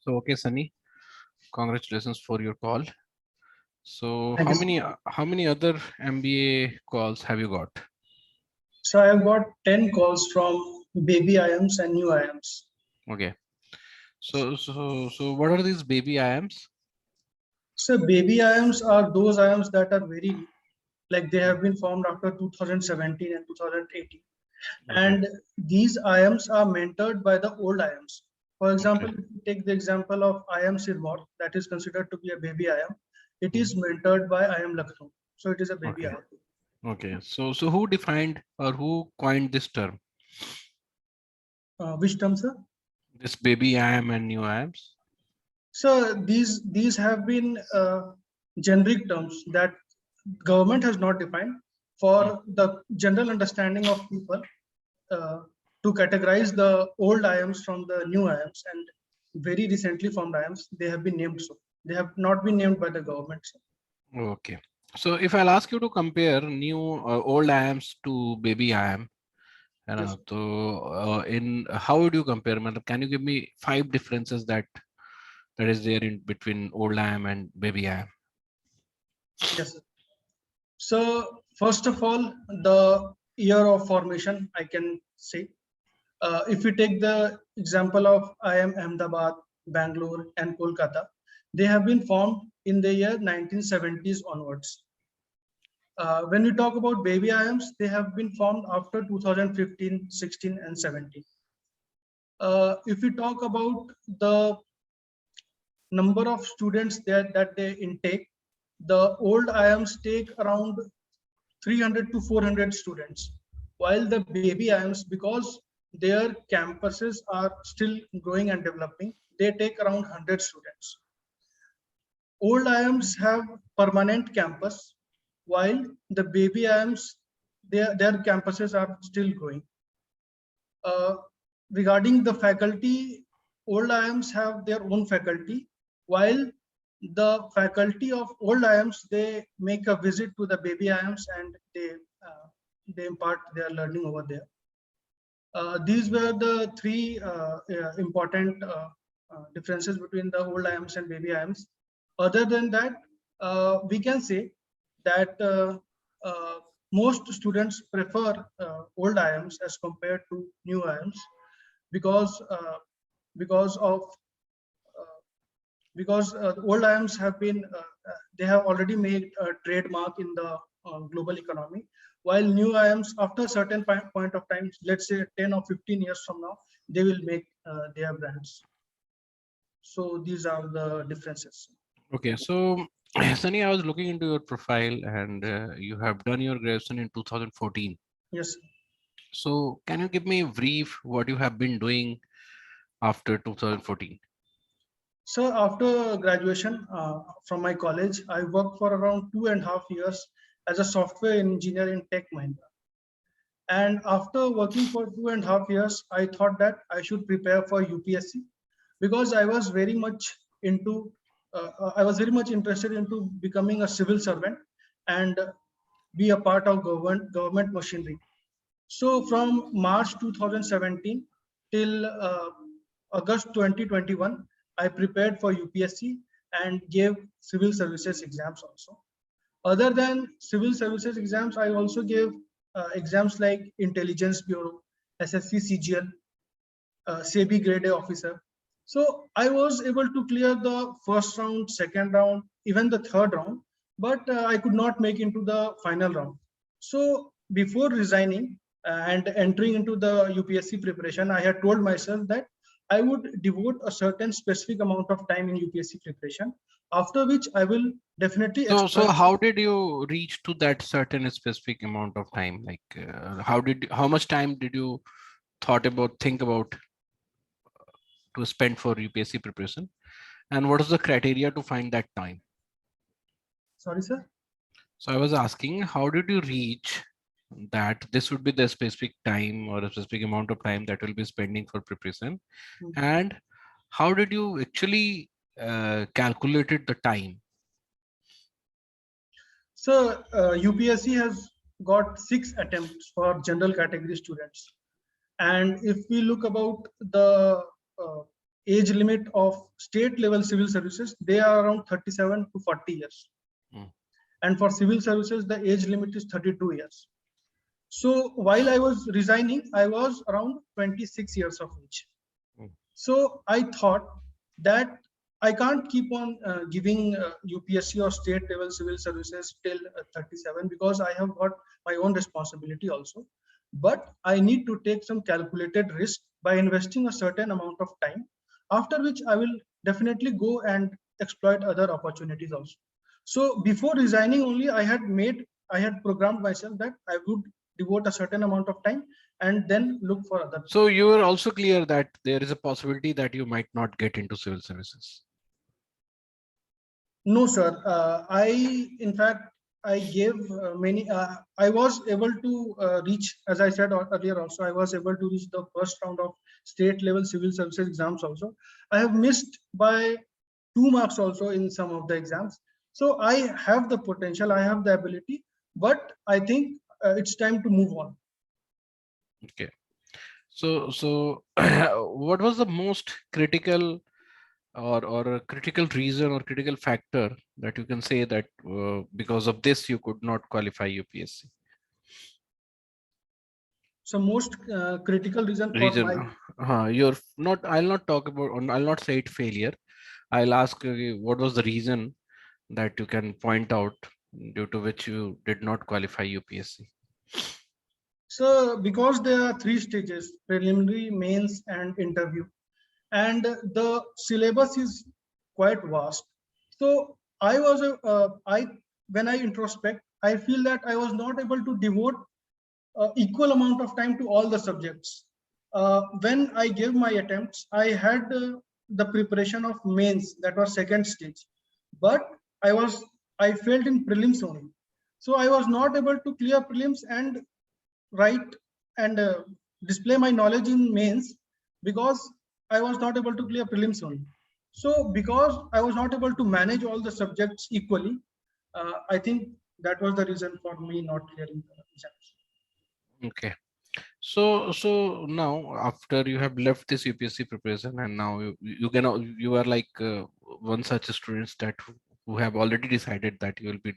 So, okay, Sunny, congratulations for your call. So Thank you. how many other MBA calls have you got? So I have got 10 calls from baby IIMs and new IIMs. Okay. So what are these baby IIMs? So baby IIMs are those IIMs that are very new, like they have been formed after 2017 and 2018. Okay. And these IIMs are mentored by the old IIMs. For example, Okay. if you take the example of IIM Sirmaur, that is considered to be a baby IIM, it is mentored by IIM Lucknow. So it is a baby Okay. IIM. Okay. So who defined or who coined this term? Which term, sir? This baby IIM and new IIMs? So these have been generic terms that government has not defined for the general understanding of people to categorize the old IIMs from the new IIMs, and very recently formed IIMs, they have been named so. They have not been named by the government. So. Okay. So if I'll ask you to compare new old IIMs to baby IIM, Yes. so in how would you compare? Matlab, can you give me 5 differences that is there in between old IIM and baby IIM? Yes. Sir. So first of all, the year of formation, I can say. If we take the example of IIM Ahmedabad, Bangalore, and Kolkata, they have been formed in the year 1970s onwards. When we talk about baby IIMs, they have been formed after 2015, 16, and 17. If we talk about the number of students that they intake, the old IIMs take around 300 to 400 students, while the baby IIMs, because their campuses are still growing and developing, they take around 100 students. Old IIMs have permanent campus, while the baby IIMs, their campuses are still growing. Regarding the faculty, old IIMs have their own faculty, while the faculty of old IIMs, they make a visit to the baby IIMs and they impart their learning over there. These were the three important differences between the old IIMs and baby IIMs. Other than that, we can say that most students prefer old IIMs as compared to new IIMs because of old IIMs have been they have already made a trademark in the global economy, while new IIMs after a certain point of time, let's say 10 or 15 years from now, they will make their brands. So these are the differences. Okay, so Sunny, I was looking into your profile and you have done your graduation in 2014. Yes. So can you give me a brief what you have been doing after 2014? So after graduation from my college, I worked for around 2.5 years as a software engineer in Tech Mahindra. And after working for 2.5 years, I thought that I should prepare for UPSC because I was very much into, I was very much interested into becoming a civil servant and be a part of government machinery. So from March 2017 till August 2021, I prepared for UPSC and gave civil services exams also. Other than civil services exams, I also gave exams like Intelligence Bureau, SSC CGL, SEBI Grade A officer. So I was able to clear the first round, second round, even the third round, but I could not make into the final round. So before resigning and entering into the UPSC preparation, I had told myself that I would devote a certain specific amount of time in UPSC preparation, after which I will definitely So how did you reach to that certain specific amount of time? Like how much time did you think about to spend for UPSC preparation? And what is the criteria to find that time? Sorry, sir. So I was asking, how did you reach that this would be the specific time or a specific amount of time that will be spending for preparation? And how did you actually calculated the time? So UPSC has got 6 attempts for general category students. And if we look about the age limit of state level civil services, they are around 37 to 40 years. Mm. And for civil services, the age limit is 32 years. So while I was resigning, I was around 26 years of age. Mm. So I thought that I can't keep on giving UPSC or state level civil services till 37, because I have got my own responsibility also. But I need to take some calculated risk by investing a certain amount of time, after which I will definitely go and exploit other opportunities also. So before resigning only, I had programmed myself that I would devote a certain amount of time and then look for other. So you were also clear that there is a possibility that you might not get into civil services. No, sir. In fact, I gave many. I was able to reach, as I said earlier, also I was able to reach the first round of state level civil services exams. Also, I have missed by 2 marks also in some of the exams. So I have the potential, I have the ability, but I think it's time to move on. Okay. So what was the most critical or a critical reason or critical factor that you can say that because of this you could not qualify UPSC? So most critical reason for Reason, my. you're not, I'll not talk about, or I'll not say it failure. I'll ask what was the reason that you can point out due to which you did not qualify UPSC? So because there are 3 stages: preliminary, mains, and interview, and the syllabus is quite vast. So I was I when I introspect, I feel that I was not able to devote equal amount of time to all the subjects. When I gave my attempts, I had the preparation of mains, that was second stage, but I was I failed in prelims only. So I was not able to clear prelims and write and display my knowledge in mains, because I was not able to clear prelims only. So because I was not able to manage all the subjects equally, I think that was the reason for me not clearing the exams. Okay. So now after you have left this UPSC preparation and now you can you are like one such students that who have already decided that you will be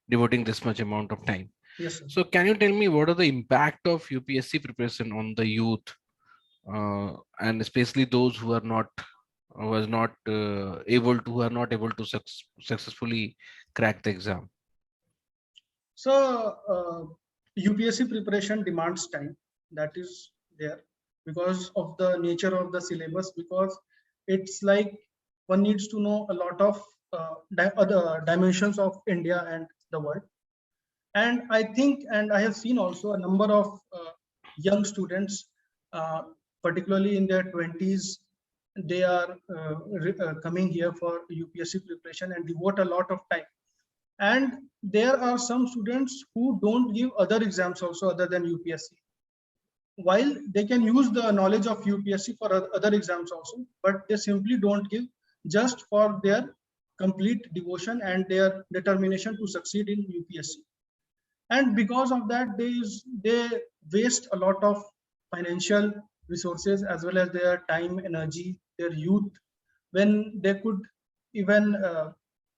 devoting this much amount of time. Yes, sir. So can you tell me what are the impact of UPSC preparation on the youth, and especially those who are not was not able to who are not able to successfully crack the exam? So UPSC preparation demands time. That is there because of the nature of the syllabus. Because it's like one needs to know a lot of other dimensions of India and the world. And I think, and I have seen also a number of young students, uh, particularly in their 20s, they are coming here for UPSC preparation and devote a lot of time. And there are some students who don't give other exams also other than UPSC, while they can use the knowledge of UPSC for other exams also, but they simply don't give, just for their complete devotion and their determination to succeed in UPSC. And because of that, they waste a lot of financial resources as well as their time, energy, their youth, when they could even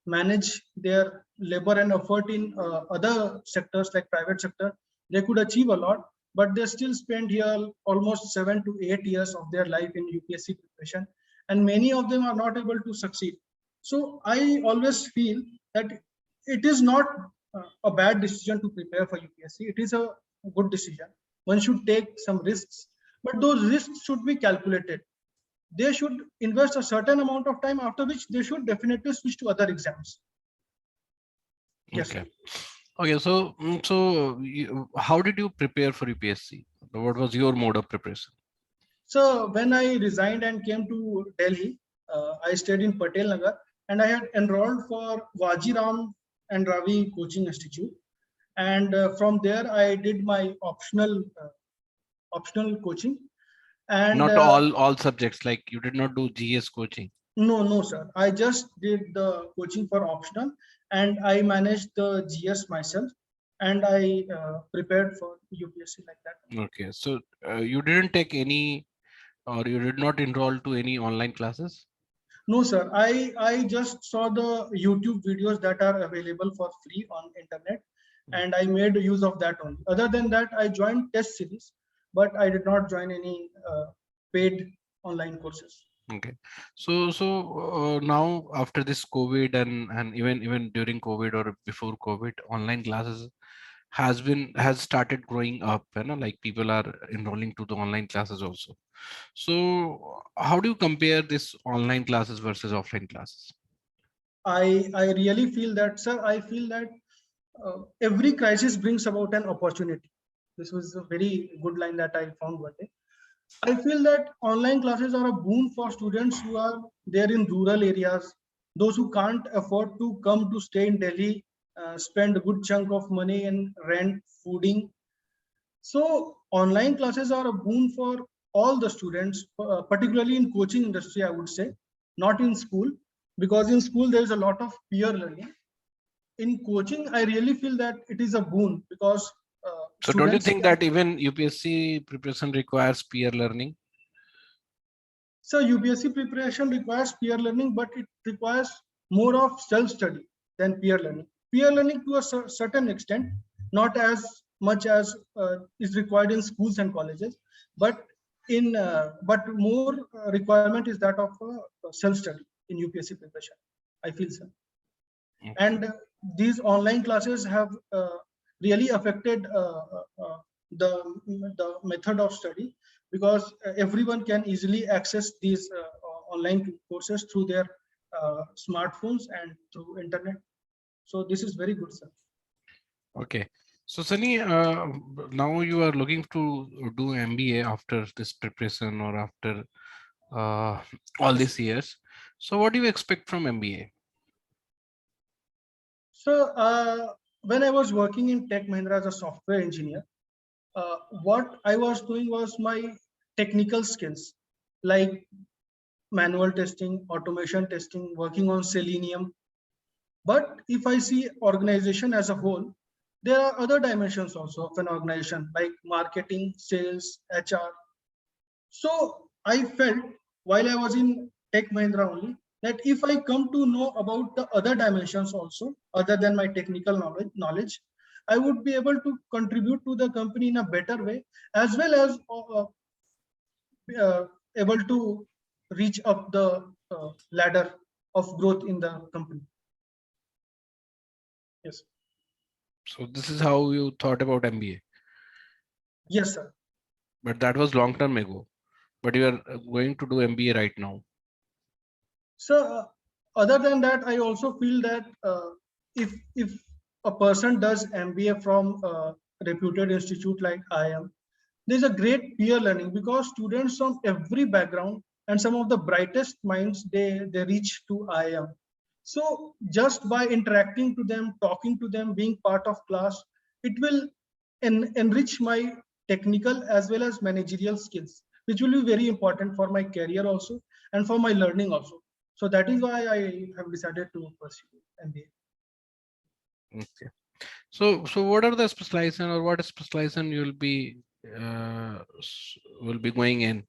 manage their labor and effort in other sectors like private sector. They could achieve a lot, but they still spend here almost 7 to 8 years of their life in UPSC preparation, and many of them are not able to succeed. So I always feel that it is not a bad decision to prepare for UPSC. It is a good decision. One should take some risks, but those risks should be calculated. They should invest a certain amount of time, after which they should definitely switch to other exams. Yes. Okay. Okay. So how did you prepare for UPSC? What was your mode of preparation? So when I resigned and came to Delhi, I stayed in Patel Nagar, and I had enrolled for Vajiram and Ravi Coaching Institute. And from there, I did my optional coaching. And Not all subjects, like you did not do GS coaching. no, sir. I just did the coaching for optional, and I managed the GS myself, and I prepared for UPSC like that. Okay. So you didn't take any or you did not enroll to any online classes? No, sir. I just saw the YouTube videos that are available for free on internet, and I made use of that only. Other than that, I joined test series, but I did not join any paid online courses. Okay. So now after this COVID and even during COVID or before COVID, online classes has started growing up, you know, like people are enrolling to the online classes also. So how do you compare this online classes versus offline classes? I really feel that, sir. I feel that every crisis brings about an opportunity. This was a very good line that I found one day. I feel that online classes are a boon for students who are there in rural areas, those who can't afford to come to stay in Delhi, spend a good chunk of money in rent, fooding. So online classes are a boon for all the students, particularly in coaching industry, I would say, not in school, because in school there is a lot of peer learning. In coaching, I really feel that it is a boon because So don't you students think can. that even UPSC preparation requires peer learning? So UPSC preparation requires peer learning, but it requires more of self-study than peer learning. Peer learning to a certain extent, not as much as is required in schools and colleges, but but more requirement is that of self-study in UPSC preparation. I feel so. Okay. And these online classes have really affected the the method of study, because everyone can easily access these online courses through their smartphones and through internet. So this is very good, sir. Okay. So Sunny, now you are looking to do MBA after this preparation or after uh, all Yes, sir. these years. So what do you expect from MBA? So when I was working in Tech Mahindra as a software engineer, what I was doing was my technical skills, like manual testing, automation testing, working on Selenium. But if I see organization as a whole, there are other dimensions also of an organization like marketing, sales, HR. So I felt while I was in Tech Mahindra only that if I come to know about the other dimensions also, other than my technical knowledge, I would be able to contribute to the company in a better way, as well as able to reach up the ladder of growth in the company. Yes. So this is how you thought about MBA, Yes, sir. but that was long term ago. But you are going to do MBA right now. So, other than that, I also feel that if a person does MBA from a reputed institute like IIM, there's a great peer learning, because students from every background and some of the brightest minds they reach to IIM. So just by interacting to them, talking to them, being part of class, it will enrich my technical as well as managerial skills, which will be very important for my career also and for my learning also. So that is why I have decided to pursue MBA. Okay. So what are the specialization or what specialization you will be going in?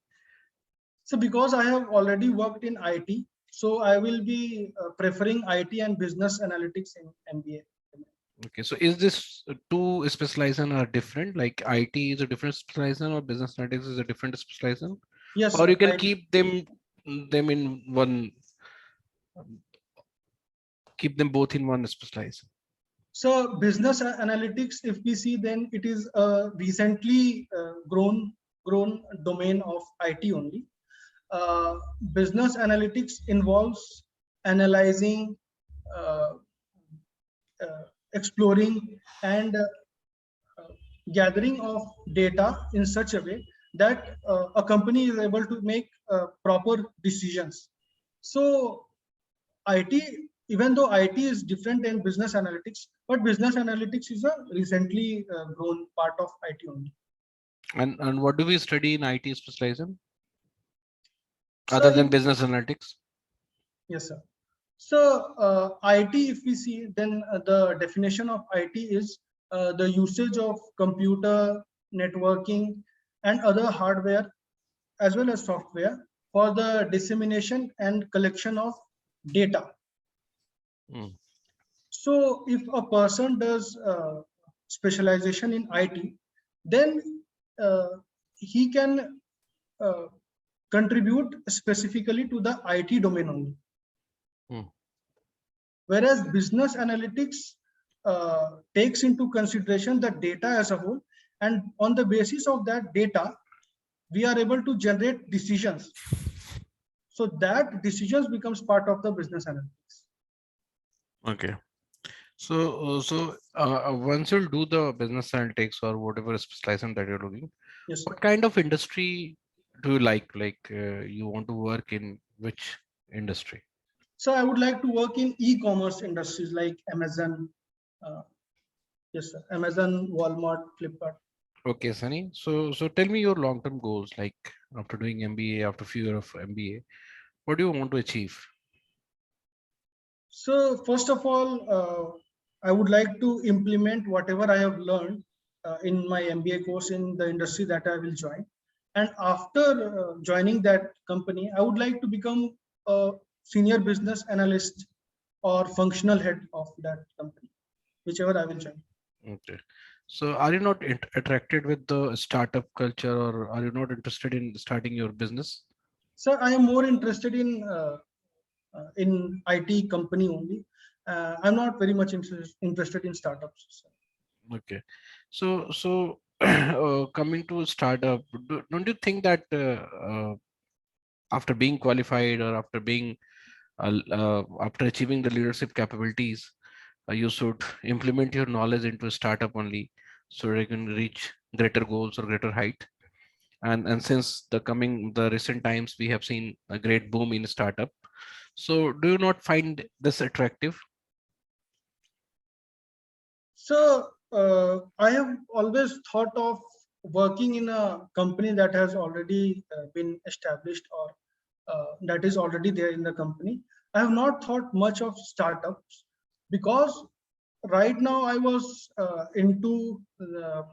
So because I have already worked in IT, so I will be preferring IT and business analytics in MBA. Okay. So is this two specialization are different? Like IT is a different specialization or business analytics is a different specialization? Yes, Or you sir. can keep them in one, keep them both in one specialization. So business analytics, if we see, then it is a recently grown domain of IT only. Uh, Business analytics involves analyzing, uh, exploring, and gathering of data in such a way that a company is able to make proper decisions. So IT, even though IT is different than business analytics, but business analytics is a recently grown part of IT only. And what do we study in IT specialization So other than in business analytics? Yes, sir. So IT, if we see, then the definition of IT is the usage of computer, networking, and other hardware as well as software for the dissemination and collection of data. Mm. So if a person does specialization in IT, then uh, he can uh, contribute specifically to the IT domain only. Mm. Whereas business analytics takes into consideration the data as a whole, and on the basis of that data, we are able to generate decisions. So that decisions becomes part of the business analytics. Okay. So once you'll do the business analytics or whatever specialization that you're looking, Yes. what kind of industry do you like? Like you want to work in which industry? So I would like to work in e-commerce industries like Amazon. Uh, yes, sir. Amazon, Walmart, Flipkart. Okay, Sunny. So tell me your long-term goals. Like after doing MBA, after few years of MBA, what do you want to achieve? So first of all, I would like to implement whatever I have learned in my MBA course in the industry that I will join. And after joining that company, I would like to become a senior business analyst or functional head of that company, whichever I will join. Okay. So are you not attracted with the startup culture, or are you not interested in starting your business? So I am more interested in IT company only. I'm not very much interested in startups. Okay. So coming to startup, don't you think that after being qualified or after achieving the leadership capabilities, you should implement your knowledge into a startup only so you can reach greater goals or greater height? And since the recent times we have seen a great boom in startup, so do you not find this attractive? So I have always thought of working in a company that has already been established or that is already there in the company. I have not thought much of startups because right now I was into the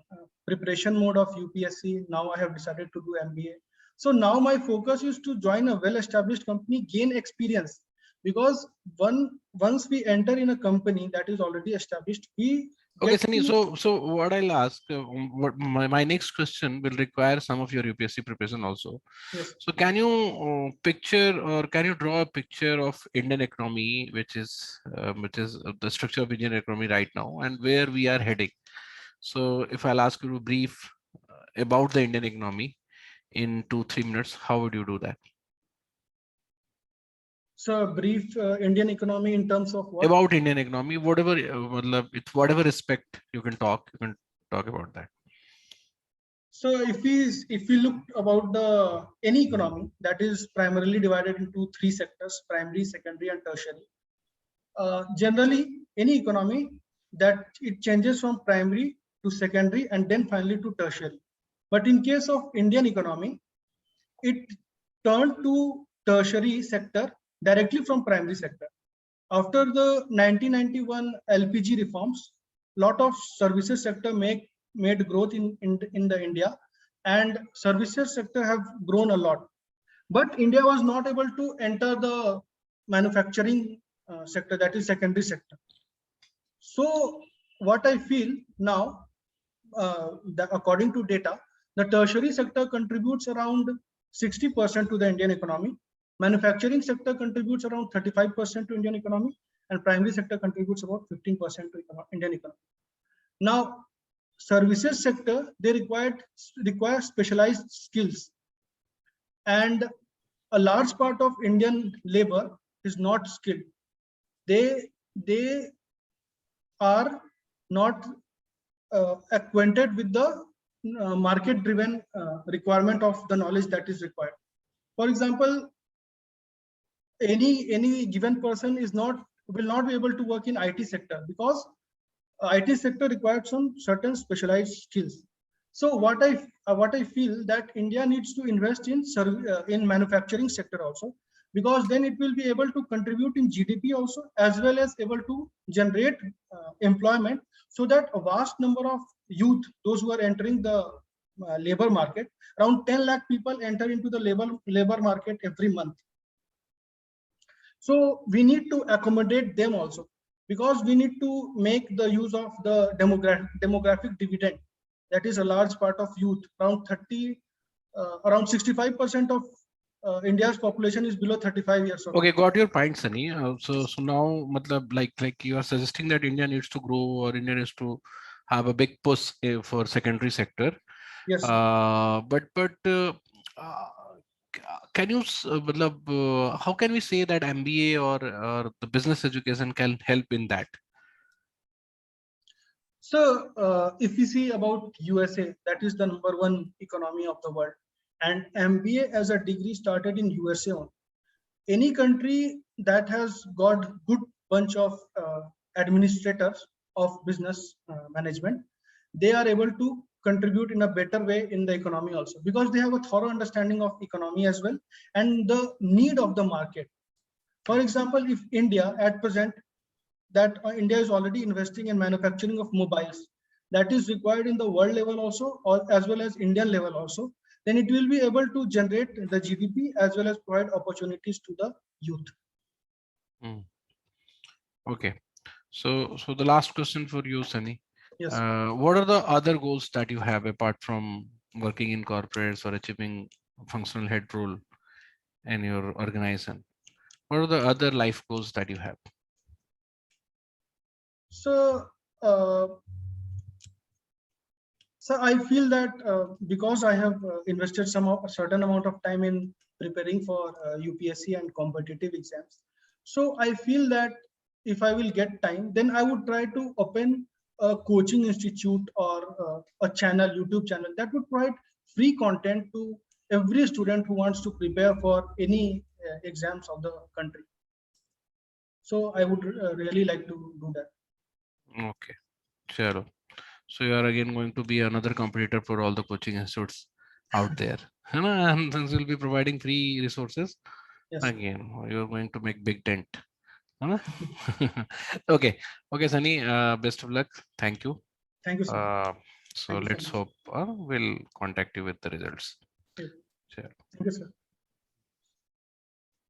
preparation mode of UPSC. Now I have decided to do MBA. So now my focus is to join a well-established company, gain experience. Because once we enter in a company that is already established, we Okay, get Sunny. to. So what I'll ask, what my next question will require some of your UPSC preparation also. Yes. So can you picture or can you draw a picture of Indian economy, which is the structure of Indian economy right now and where we are heading? So if I'll ask you to brief about the Indian economy in 2-3 minutes, how would you do that? So brief Indian economy in terms of what? About Indian economy, whatever, it's whatever respect you can talk about that. So if we look about the any economy that is primarily divided into three sectors: primary, secondary, and tertiary. Generally, any economy that it changes from primary to secondary and then finally to tertiary. But in case of Indian economy, it turned to tertiary sector directly from primary sector. After the 1991 LPG reforms, lot of services sector made growth in the India, and services sector have grown a lot. But India was not able to enter the manufacturing sector, that is secondary sector. So what I feel now, that according to data, the tertiary sector contributes around 60% to the Indian economy. Manufacturing sector contributes around 35% to Indian economy, and primary sector contributes about 15% to Indian economy. Now, services sector, they require specialized skills, and a large part of Indian labor is not skilled. They are not acquainted with the market driven requirement of the knowledge that is required. For example, any given person is not will not be able to work in IT sector because IT sector requires some certain specialized skills. So what I feel that India needs to invest in manufacturing sector also, because then it will be able to contribute in GDP also, as well as able to generate employment, so that a vast number of youth, those who are entering the labor market. Around 10 lakh people enter into the labor market every month. So we need to accommodate them also, because we need to make the use of the demographic dividend. That is a large part of youth. Around 65% of India's population is below 35 years of Okay, age. got your point, Sunny. So now, matlab, like you are suggesting that India needs to grow, or India needs to have a big push for secondary sector. Yes. But can you, how can we say that MBA or the business education can help in that? So if we see about USA, that is the #1 economy of the world, and MBA as a degree started in USA only. Any country that has got good bunch of administrators of business management, they are able to contribute in a better way in the economy also, because they have a thorough understanding of economy as well and the need of the market. For example, if India at present, that India is already investing in manufacturing of mobiles, that is required in the world level also, or as well as Indian level also, then it will be able to generate the GDP as well as provide opportunities to the youth. Okay, so the last question for you, Sunny. Yes. What are the other goals that you have apart from working in corporates or achieving functional head role in your organization? What are the other life goals that you have? So, so I feel that because I have invested a certain amount of time in preparing for UPSC and competitive exams, so I feel that if I will get time, then I would try to open a coaching institute or a channel, YouTube channel, that would provide free content to every student who wants to prepare for any exams of the country. So I would really like to do that. Okay, sure. So you are again going to be another competitor for all the coaching institutes out there. And since you'll be providing free resources, Yes. again, you're going to make big dent. Okay, okay, Sunny, best of luck. Thank you. Thank you, sir. So Thank you so let's much. hope we'll contact you with the results. Okay. Sure. Thank you, sir.